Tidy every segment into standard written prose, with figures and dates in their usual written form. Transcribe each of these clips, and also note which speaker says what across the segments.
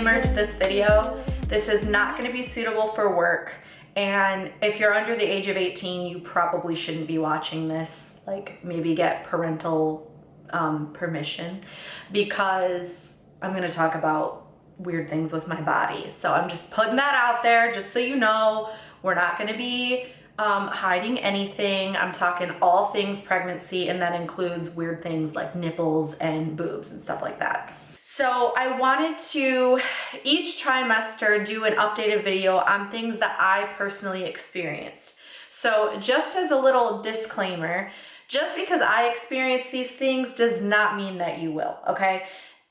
Speaker 1: disclaimer to this video. This is not going to be suitable for work, and if you're under the age of 18, you probably shouldn't be watching this. Like, maybe get parental permission, because I'm going to talk about weird things with my body. So I'm just putting that out there just so you know. We're not going to be hiding anything. I'm talking all things pregnancy, and that includes weird things like nipples and boobs and stuff like that. So I wanted to each trimester do an updated video on things that I personally experienced. So just as a little disclaimer, just because I experience these things does not mean that you will, okay?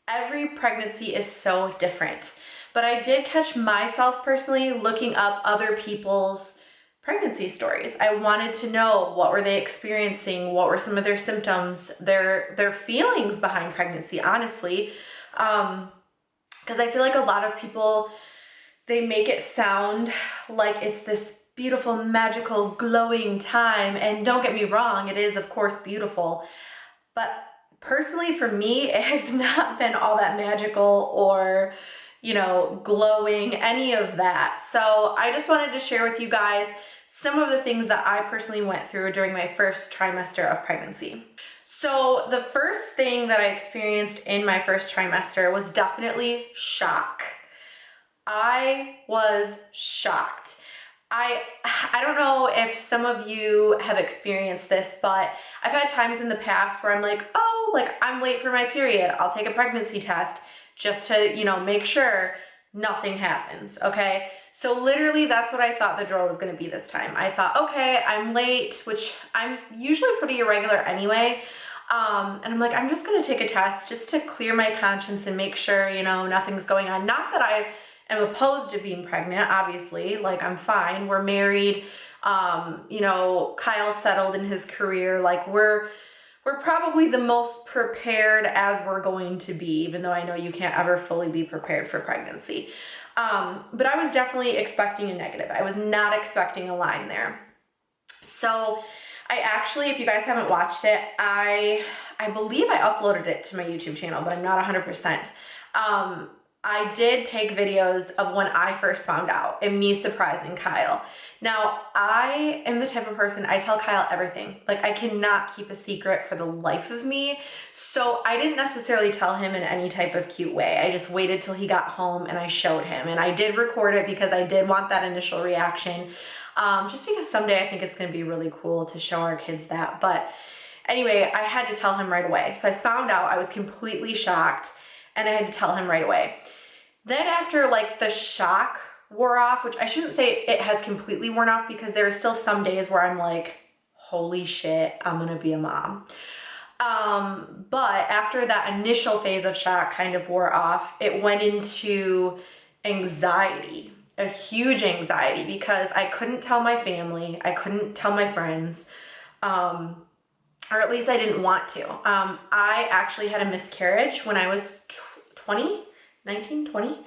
Speaker 1: Every pregnancy is so different. But I did catch myself personally looking up other people's pregnancy stories. I wanted to know, what were they experiencing? What were some of their symptoms, their feelings behind pregnancy, honestly. Because I feel like a lot of people, they make it sound like it's this beautiful, magical, glowing time. And don't get me wrong, it is of course beautiful. But personally for me, it has not been all that magical or, you know, glowing, any of that. So I just wanted to share with you guys some of the things that I personally went through during my first trimester of pregnancy. So the first thing that I experienced in my first trimester was definitely shock. I was shocked. I don't know if some of you have experienced this, but I've had times in the past where I'm like, oh, like I'm late for my period. I'll take a pregnancy test just to, you know, make sure nothing happens, okay? So literally that's what I thought the drill was gonna be this time. I thought, okay, I'm late, which I'm usually pretty irregular anyway. And I'm like, I'm just gonna take a test just to clear my conscience and make sure, you know, nothing's going on. Not that I am opposed to being pregnant, obviously, like I'm fine. We're married, you know, Kyle's settled in his career. Like we're probably the most prepared as we're going to be, even though I know you can't ever fully be prepared for pregnancy. But I was definitely expecting a negative. I was not expecting a line there. So I actually, if you guys haven't watched it, I believe I uploaded it to my YouTube channel, but I'm not 100%. I did take videos of when I first found out and me surprising Kyle. Now, I am the type of person, I tell Kyle everything. Like, I cannot keep a secret for the life of me. So I didn't necessarily tell him in any type of cute way. I just waited till he got home and I showed him. And I did record it because I did want that initial reaction. Just because someday I think it's gonna be really cool to show our kids that. But anyway, I had to tell him right away. So I found out, I was completely shocked, and I had to tell him right away. Then after like the shock wore off, which I shouldn't say it has completely worn off, because there are still some days where I'm like, holy shit, I'm gonna be a mom. But after that initial phase of shock kind of wore off, it went into anxiety, a huge anxiety, because I couldn't tell my family, I couldn't tell my friends, or at least I didn't want to. I actually had a miscarriage when I was 19, 20.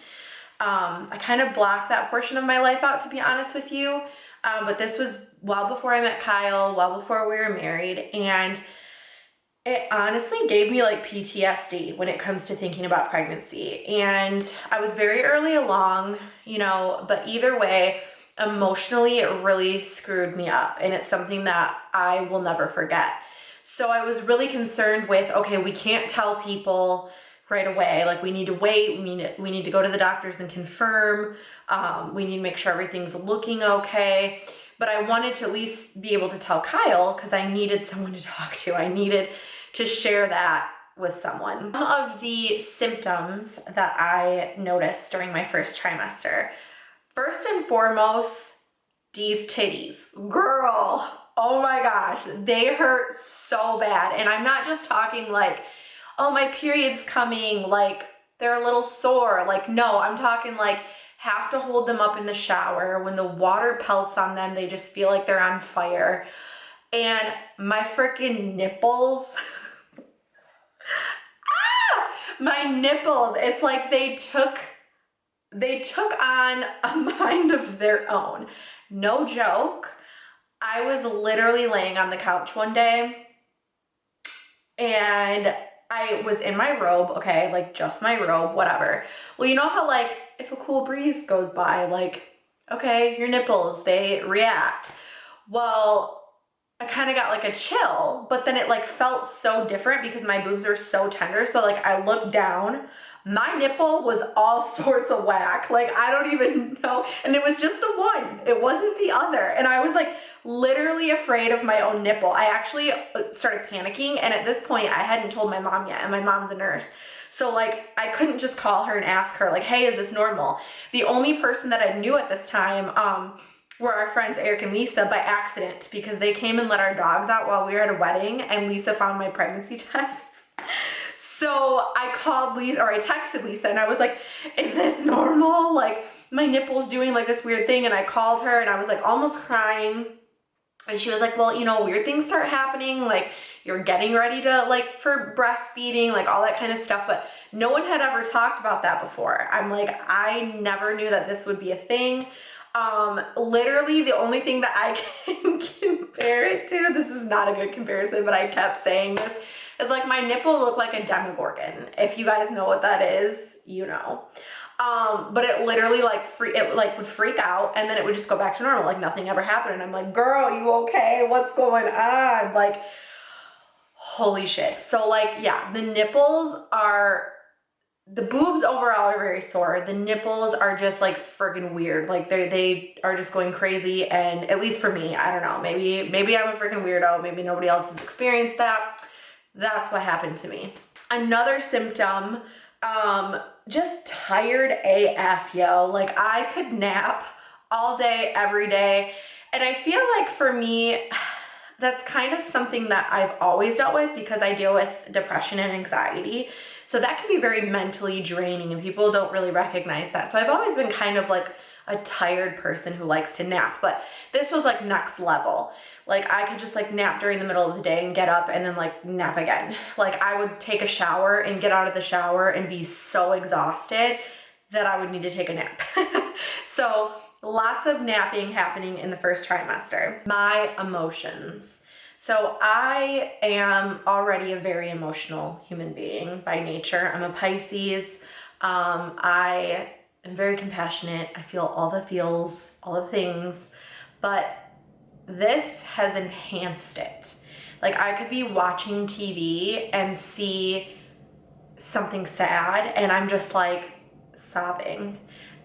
Speaker 1: I kind of blocked that portion of my life out, to be honest with you. But this was well before I met Kyle, well before we were married. And it honestly gave me like PTSD when it comes to thinking about pregnancy. And I was very early along, you know, but either way, emotionally, it really screwed me up. And it's something that I will never forget. So I was really concerned with, okay, we can't tell people right away. Like, we need to wait. We need to go to the doctors and confirm. We need to make sure everything's looking okay. But I wanted to at least be able to tell Kyle, because I needed someone to talk to. I needed to share that with someone. Some of the symptoms that I noticed during my first trimester. First and foremost, these titties. Girl, oh my gosh, they hurt so bad. And I'm not just talking like, oh, my period's coming, like they're a little sore. Like, no, I'm talking like have to hold them up in the shower. When the water pelts on them, they just feel like they're on fire. And my freaking nipples, my nipples, it's like they took on a mind of their own. No joke. I was literally laying on the couch one day and I was in my robe, okay, like just my robe, whatever. Well, you know how like if a cool breeze goes by, like, okay, your nipples, they react. Well, I kind of got like a chill, but then it like felt so different because my boobs are so tender. So like I looked down, my nipple was all sorts of whack. Like I don't even know. And it was just the one, it wasn't the other. And I was like literally afraid of my own nipple. I actually started panicking. And at this point I hadn't told my mom yet, and my mom's a nurse. So like I couldn't just call her and ask her like, hey, is this normal? The only person that I knew at this time, were our friends Eric and Lisa by accident, because they came and let our dogs out while we were at a wedding, and Lisa found my pregnancy tests. So I called Lisa, or I texted Lisa, and I was like, is this normal? Like my nipple's doing like this weird thing. And I called her and I was like almost crying. And she was like, well, you know, weird things start happening. Like you're getting ready to like for breastfeeding, like all that kind of stuff. But no one had ever talked about that before. I'm like, I never knew that this would be a thing. Literally the only thing that I can compare it to, this is not a good comparison, but I kept saying this, is like my nipple looked like a demogorgon. If you guys know what that is, you know. But it literally like would freak out, and then it would just go back to normal, like nothing ever happened. And I'm like, girl, you okay? What's going on? Like, holy shit. So like, yeah, the boobs overall are very sore. The nipples are just like friggin' weird. Like they are just going crazy. And at least for me, I don't know, maybe I'm a freaking weirdo. Maybe nobody else has experienced that. That's what happened to me. Another symptom, just tired AF, yo. Like I could nap all day, every day. And I feel like for me, that's kind of something that I've always dealt with because I deal with depression and anxiety. So that can be very mentally draining, and people don't really recognize that. So I've always been kind of like a tired person who likes to nap, but this was like next level. Like I could just like nap during the middle of the day and get up and then like nap again. Like I would take a shower and get out of the shower and be so exhausted that I would need to take a nap. So lots of napping happening in the first trimester. My emotions. So I am already a very emotional human being by nature. I'm a Pisces. I am very compassionate. I feel all the feels, all the things, but this has enhanced it. Like I could be watching TV and see something sad and I'm just like sobbing.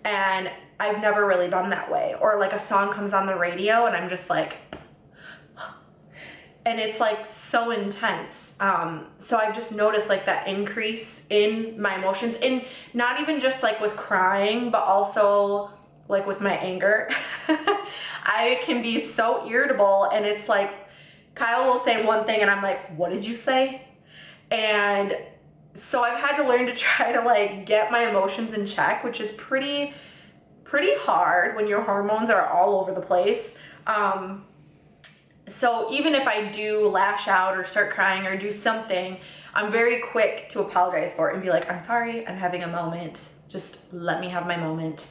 Speaker 1: And I've never really done that way. Or like a song comes on the radio and I'm just like, and it's like so intense. So I've just noticed like that increase in my emotions, and not even just like with crying, but also like with my anger. I can be so irritable, and it's like Kyle will say one thing and I'm like, what did you say? And so I've had to learn to try to like get my emotions in check, which is pretty hard when your hormones are all over the place. So even if I do lash out or start crying or do something, I'm very quick to apologize for it and be like, I'm sorry, I'm having a moment. Just let me have my moment.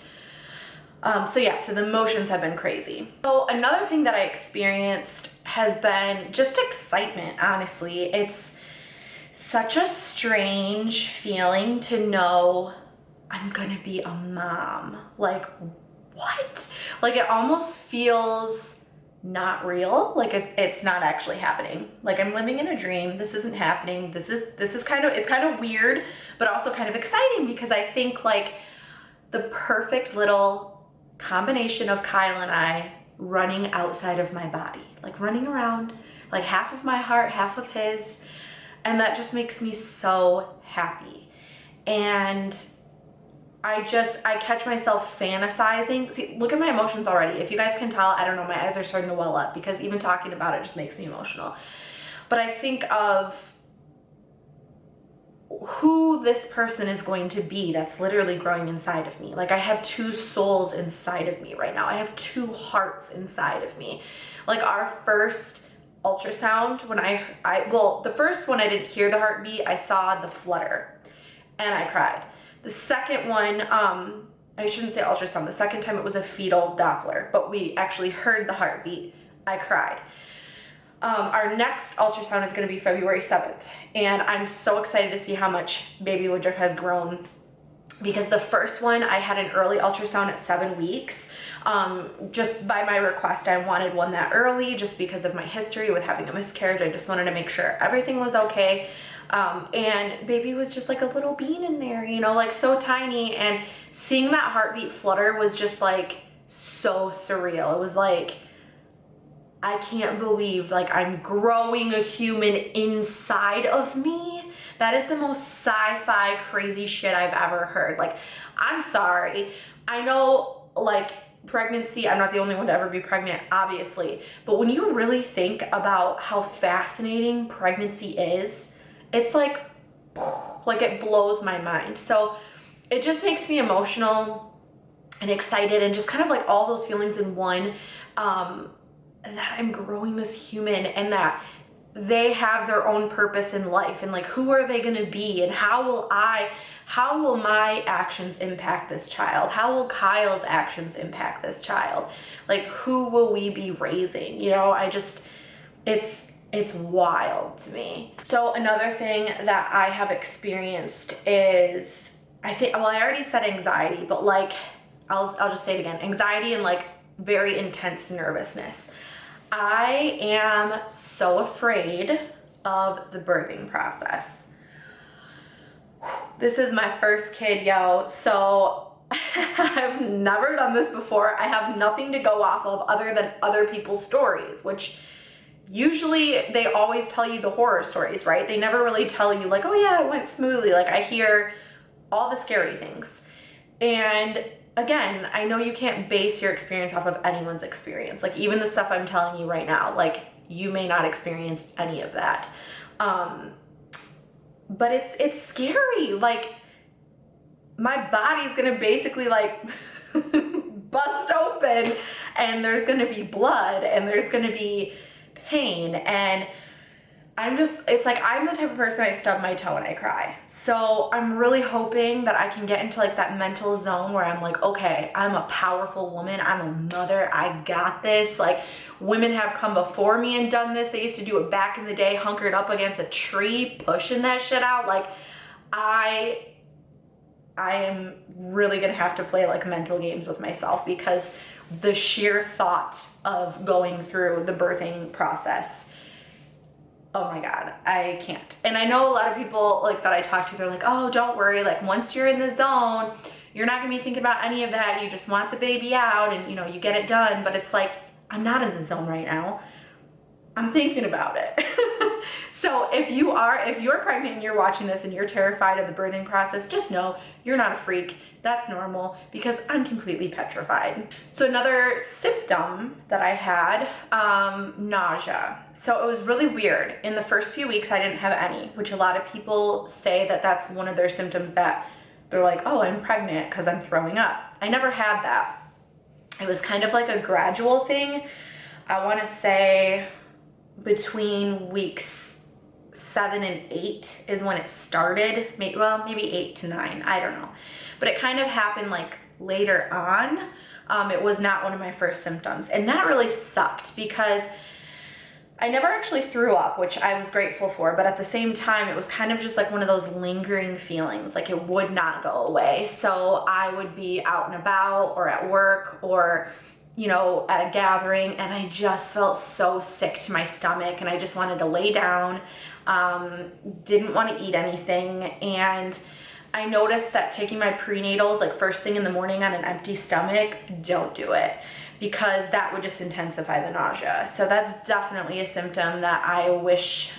Speaker 1: So yeah, so the emotions have been crazy. So another thing that I experienced has been just excitement, honestly. It's such a strange feeling to know I'm gonna be a mom. Like, what? Like it almost feels not real. Like it's not actually happening. Like I'm living in a dream. This isn't happening. This is it's kind of weird, but also kind of exciting because I think like the perfect little combination of Kyle and I running outside of my body, like running around, like half of my heart, half of his. And that just makes me so happy. And I catch myself fantasizing. See, look at my emotions already. If you guys can tell, I don't know, my eyes are starting to well up because even talking about it just makes me emotional. But I think of who this person is going to be that's literally growing inside of me. Like I have two souls inside of me right now. I have two hearts inside of me. Like our first ultrasound, when well, the first one I didn't hear the heartbeat, I saw the flutter and I cried. The second one, I shouldn't say ultrasound, the second time it was a fetal Doppler, but we actually heard the heartbeat, I cried. Our next ultrasound is going to be February 7th, and I'm so excited to see how much baby Woodruff has grown, because the first one I had an early ultrasound at 7 weeks. Just by my request, I wanted one that early just because of my history with having a miscarriage. I just wanted to make sure everything was okay. And baby was just like a little bean in there, you know, like so tiny, and seeing that heartbeat flutter was just like so surreal. It was like, I can't believe like I'm growing a human inside of me. That is the most sci-fi crazy shit I've ever heard. Like, I'm sorry. I know like pregnancy, I'm not the only one to ever be pregnant, obviously. But when you really think about how fascinating pregnancy is, it's like it blows my mind. So it just makes me emotional and excited and just kind of like all those feelings in one. That I'm growing this human and that they have their own purpose in life, and like who are they going to be, and how will my actions impact this child? How will Kyle's actions impact this child? Like, who will we be raising? You know, it's wild to me. So another thing that I have experienced is, I already said anxiety, but like I'll just say it again, anxiety and like very intense nervousness. I am so afraid of the birthing process. This is my first kid, yo, so I've never done this before. I have nothing to go off of other than other people's stories, which usually they always tell you the horror stories, right? They never really tell you like, oh yeah, it went smoothly. Like, I hear all the scary things. And again, I know you can't base your experience off of anyone's experience. Like, even the stuff I'm telling you right now, like, you may not experience any of that. But it's scary. Like, my body's gonna basically like bust open, and there's gonna be blood, and there's gonna be pain, and it's like I'm the type of person, I stub my toe and I cry. So I'm really hoping that I can get into like that mental zone where I'm like, okay, I'm a powerful woman, I'm a mother, I got this. Like, women have come before me and done this. They used to do it back in the day, hunkered up against a tree, pushing that shit out. Like, I am really gonna have to play like mental games with myself, because the sheer thought of going through the birthing process, oh my God, I can't. And I know a lot of people like that I talk to, they're like, oh, don't worry. Like, once you're in the zone, you're not gonna be thinking about any of that. You just want the baby out and, you know, you get it done. But it's like, I'm not in the zone right now. I'm thinking about it. So if you're pregnant and you're watching this and you're terrified of the birthing process, just know you're not a freak. That's normal, because I'm completely petrified. So another symptom that I had, nausea. So it was really weird. In the first few weeks, I didn't have any, which a lot of people say that that's one of their symptoms, that they're like, oh, I'm pregnant because I'm throwing up. I never had that. It was kind of like a gradual thing. I want to say between weeks 7 and 8 is when it started. Maybe 8 to 9, I don't know. But it kind of happened like later on. It was not one of my first symptoms. And that really sucked, because I never actually threw up, which I was grateful for. But at the same time, it was kind of just like one of those lingering feelings, like it would not go away. So I would be out and about or at work or, you know, at a gathering, and I just felt so sick to my stomach, and I just wanted to lay down, didn't want to eat anything. And I noticed that taking my prenatals like first thing in the morning on an empty stomach, don't do it, because that would just intensify the nausea. So that's definitely a symptom that I wish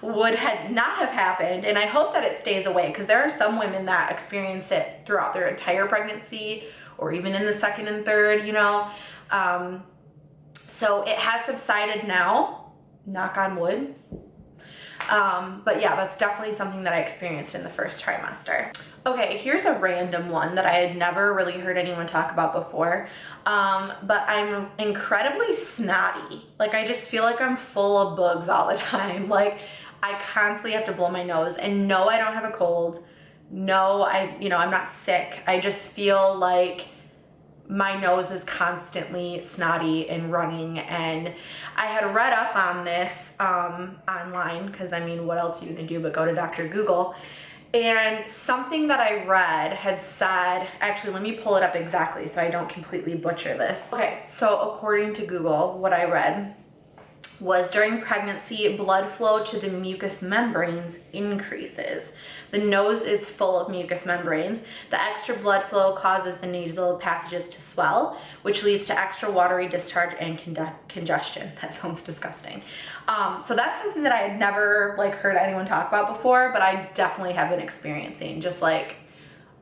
Speaker 1: would not have happened, and I hope that it stays away, because there are some women that experience it throughout their entire pregnancy, or even in the second and third, you know. So it has subsided now, knock on wood. But yeah, that's definitely something that I experienced in the first trimester. Okay, here's a random one that I had never really heard anyone talk about before. But I'm incredibly snotty. Like, I just feel like I'm full of bugs all the time. Like, I constantly have to blow my nose. And no, I don't have a cold. No, I'm not sick. I just feel like my nose is constantly snotty and running, and I had read up on this online, because I mean, what else are you gonna do but go to Dr. Google? And something that I read had said, actually let me pull it up exactly so I don't completely butcher this. Okay, so according to Google, what I read was during pregnancy, blood flow to the mucous membranes increases. The nose is full of mucous membranes. The extra blood flow causes the nasal passages to swell, which leads to extra watery discharge and congestion. That sounds disgusting. So that's something that I had never like heard anyone talk about before, but I definitely have been experiencing, just like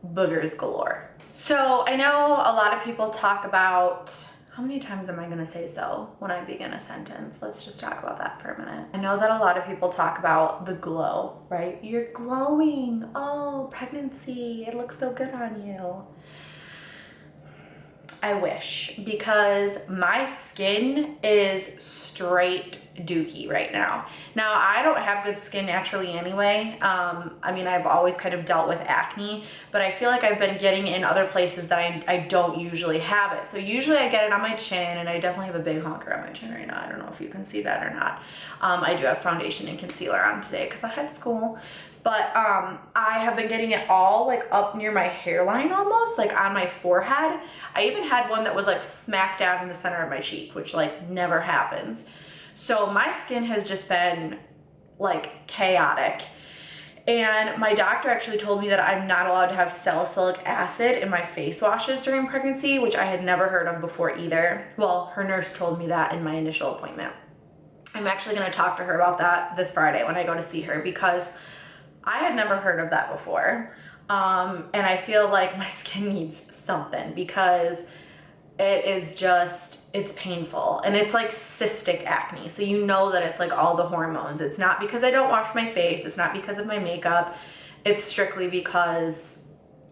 Speaker 1: boogers galore. So I know a lot of people talk about, how many times am I gonna say so when I begin a sentence? Let's just talk about that for a minute. I know that a lot of people talk about the glow, right? You're glowing. Oh, pregnancy, it looks so good on you. I wish, because my skin is straight dookie right now. Now, I don't have good skin naturally anyway. I mean, I've always kind of dealt with acne, but I feel like I've been getting in other places that I don't usually have it. So usually I get it on my chin, and I definitely have a big honker on my chin right now. I don't know if you can see that or not. I do have foundation and concealer on today because I had school. But I have been getting it all like up near my hairline almost, like on my forehead. I even had one that was like smack dab in the center of my cheek, which like never happens. So my skin has just been like chaotic. And my doctor actually told me that I'm not allowed to have salicylic acid in my face washes during pregnancy, which I had never heard of before either. Well, her nurse told me that in my initial appointment. I'm actually gonna talk to her about that this Friday when I go to see her, because I had never heard of that before. And I feel like my skin needs something, because it is just, it's painful. And it's like cystic acne. So you know that it's like all the hormones. It's not because I don't wash my face. It's not because of my makeup. It's strictly because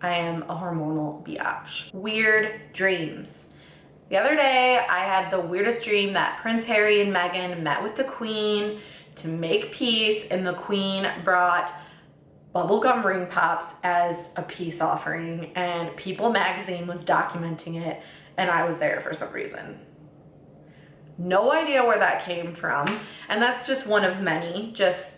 Speaker 1: I am a hormonal biatch. Weird dreams. The other day, I had the weirdest dream that Prince Harry and Meghan met with the Queen to make peace, and the Queen brought bubblegum ring pops as a peace offering, and People magazine was documenting it, and I was there for some reason. No idea where that came from, and that's just one of many. Just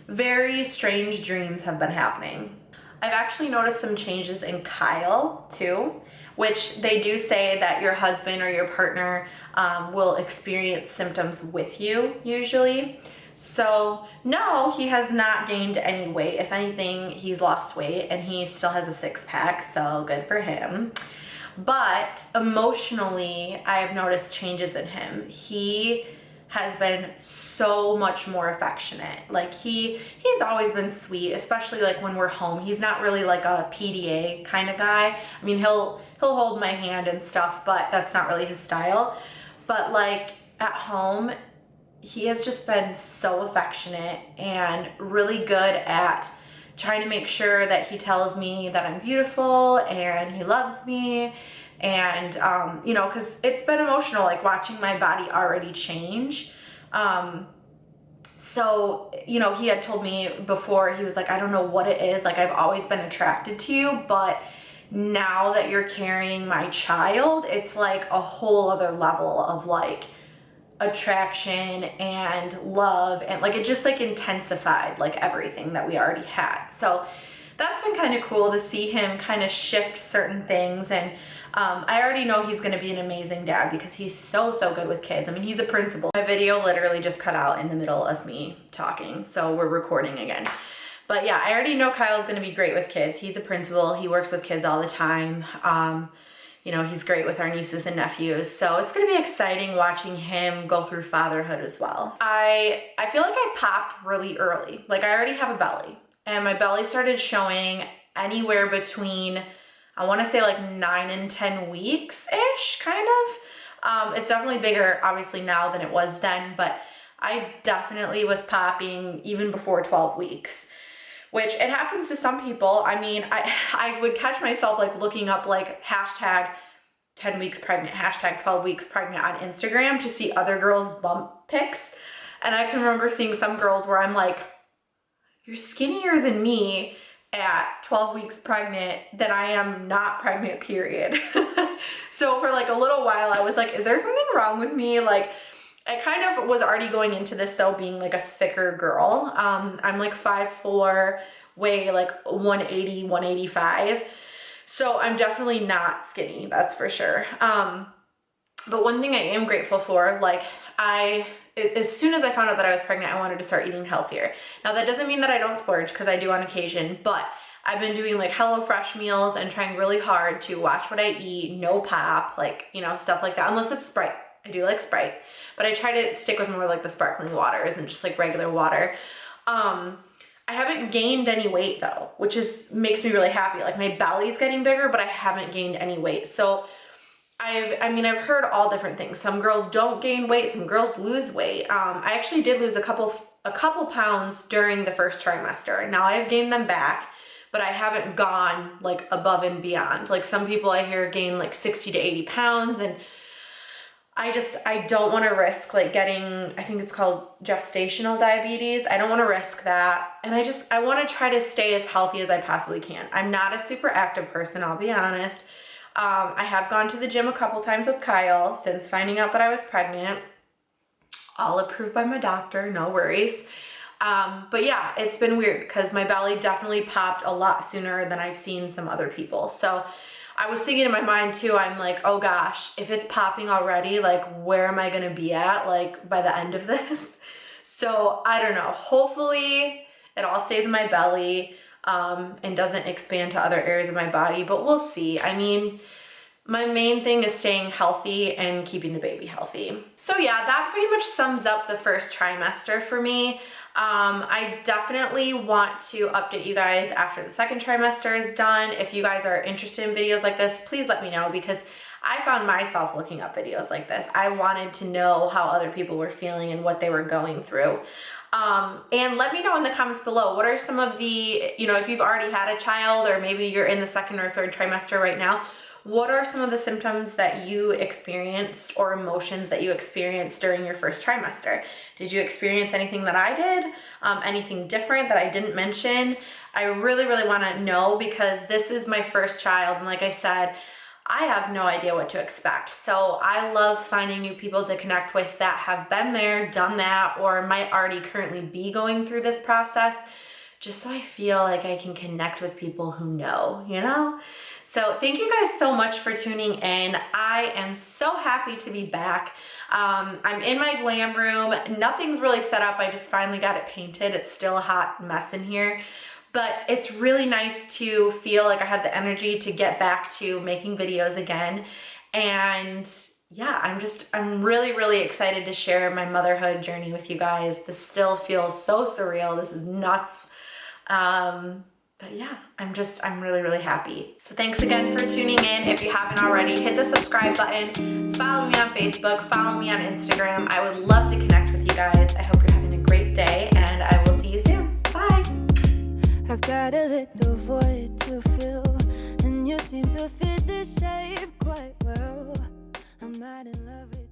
Speaker 1: very strange dreams have been happening. I've actually noticed some changes in Kyle too, which they do say that your husband or your partner will experience symptoms with you usually. So no, he has not gained any weight. If anything, he's lost weight, and he still has a six-pack, so good for him. But emotionally, I have noticed changes in him. He has been so much more affectionate. Like he's always been sweet, especially like when we're home. He's not really like a PDA kind of guy. I mean, he'll hold my hand and stuff, but that's not really his style. But like at home, he has just been so affectionate and really good at trying to make sure that he tells me that I'm beautiful and he loves me. And, you know, because it's been emotional, like watching my body already change. So, you know, he had told me before, he was like, I don't know what it is. Like, I've always been attracted to you, but now that you're carrying my child, it's like a whole other level of like attraction and love, and like it just like intensified like everything that we already had. So that's been kind of cool to see him kind of shift certain things. And I already know he's going to be an amazing dad, because he's so good with kids. I mean, he's a principal. My video literally just cut out in the middle of me talking, so we're recording again. But yeah, I already know Kyle's going to be great with kids. He's a principal. He works with kids all the time. You know, he's great with our nieces and nephews. So it's going to be exciting watching him go through fatherhood as well. I feel like I popped really early. Like I already have a belly, and my belly started showing anywhere between, I want to say like 9 and 10 weeks-ish, kind of. It's definitely bigger, obviously, now than it was then, but I definitely was popping even before 12 weeks. Which it happens to some people. I mean, I would catch myself like looking up like hashtag 10 weeks pregnant, hashtag 12 weeks pregnant on Instagram to see other girls' bump pics. And I can remember seeing some girls where I'm like, you're skinnier than me at 12 weeks pregnant than I am not pregnant, period. So for like a little while, I was like, is there something wrong with me? Like, I kind of was already going into this though being like a thicker girl. I'm like 5'4", weigh like 180, 185. So I'm definitely not skinny, that's for sure. But one thing I am grateful for, like as soon as I found out that I was pregnant, I wanted to start eating healthier. Now that doesn't mean that I don't splurge, because I do on occasion, but I've been doing like HelloFresh meals and trying really hard to watch what I eat, no pop, like, you know, stuff like that, unless it's Sprite. I do like Sprite, but I try to stick with more like the sparkling waters and just like regular water. I haven't gained any weight though, which makes me really happy. Like my belly's getting bigger, but I haven't gained any weight. So I've heard all different things. Some girls don't gain weight, some girls lose weight. I actually did lose a couple pounds during the first trimester. Now I've gained them back, but I haven't gone like above and beyond. Like some people I hear gain like 60 to 80 pounds, and I don't want to risk like getting, I think it's called gestational diabetes. I don't want to risk that. And I want to try to stay as healthy as I possibly can. I'm not a super active person, I'll be honest. I have gone to the gym a couple times with Kyle since finding out that I was pregnant. All approved by my doctor, no worries. But yeah, it's been weird because my belly definitely popped a lot sooner than I've seen some other people. So I was thinking in my mind too, I'm like, oh gosh, if it's popping already, like where am I gonna be at like by the end of this? So I don't know, hopefully it all stays in my belly and doesn't expand to other areas of my body, but we'll see. I mean, my main thing is staying healthy and keeping the baby healthy. So yeah, that pretty much sums up the first trimester for me. I definitely want to update you guys after the second trimester is done. If you guys are interested in videos like this, please let me know, because I found myself looking up videos like this. I wanted to know how other people were feeling and what they were going through. And let me know in the comments below, what are some of the, you know, if you've already had a child or maybe you're in the second or third trimester right now, what are some of the symptoms that you experienced or emotions that you experienced during your first trimester? Did you experience anything that I did? Anything different that I didn't mention? I really, really want to know, because this is my first child. And like I said, I have no idea what to expect. So I love finding new people to connect with that have been there, done that, or might already currently be going through this process, just so I feel like I can connect with people who know, you know? So thank you guys so much for tuning in. I am so happy to be back. I'm in my glam room. Nothing's really set up. I just finally got it painted. It's still a hot mess in here, but it's really nice to feel like I have the energy to get back to making videos again. And yeah, I'm really, really excited to share my motherhood journey with you guys. This still feels so surreal. This is nuts. But yeah, I'm really, really happy. So thanks again for tuning in. If you haven't already, hit the subscribe button, follow me on Facebook, follow me on Instagram. I would love to connect with you guys. I hope you're having a great day, and I will see you soon. Bye.
Speaker 2: I've got a little void to fill, and you seem to fit the shape quite well. I'm not in love with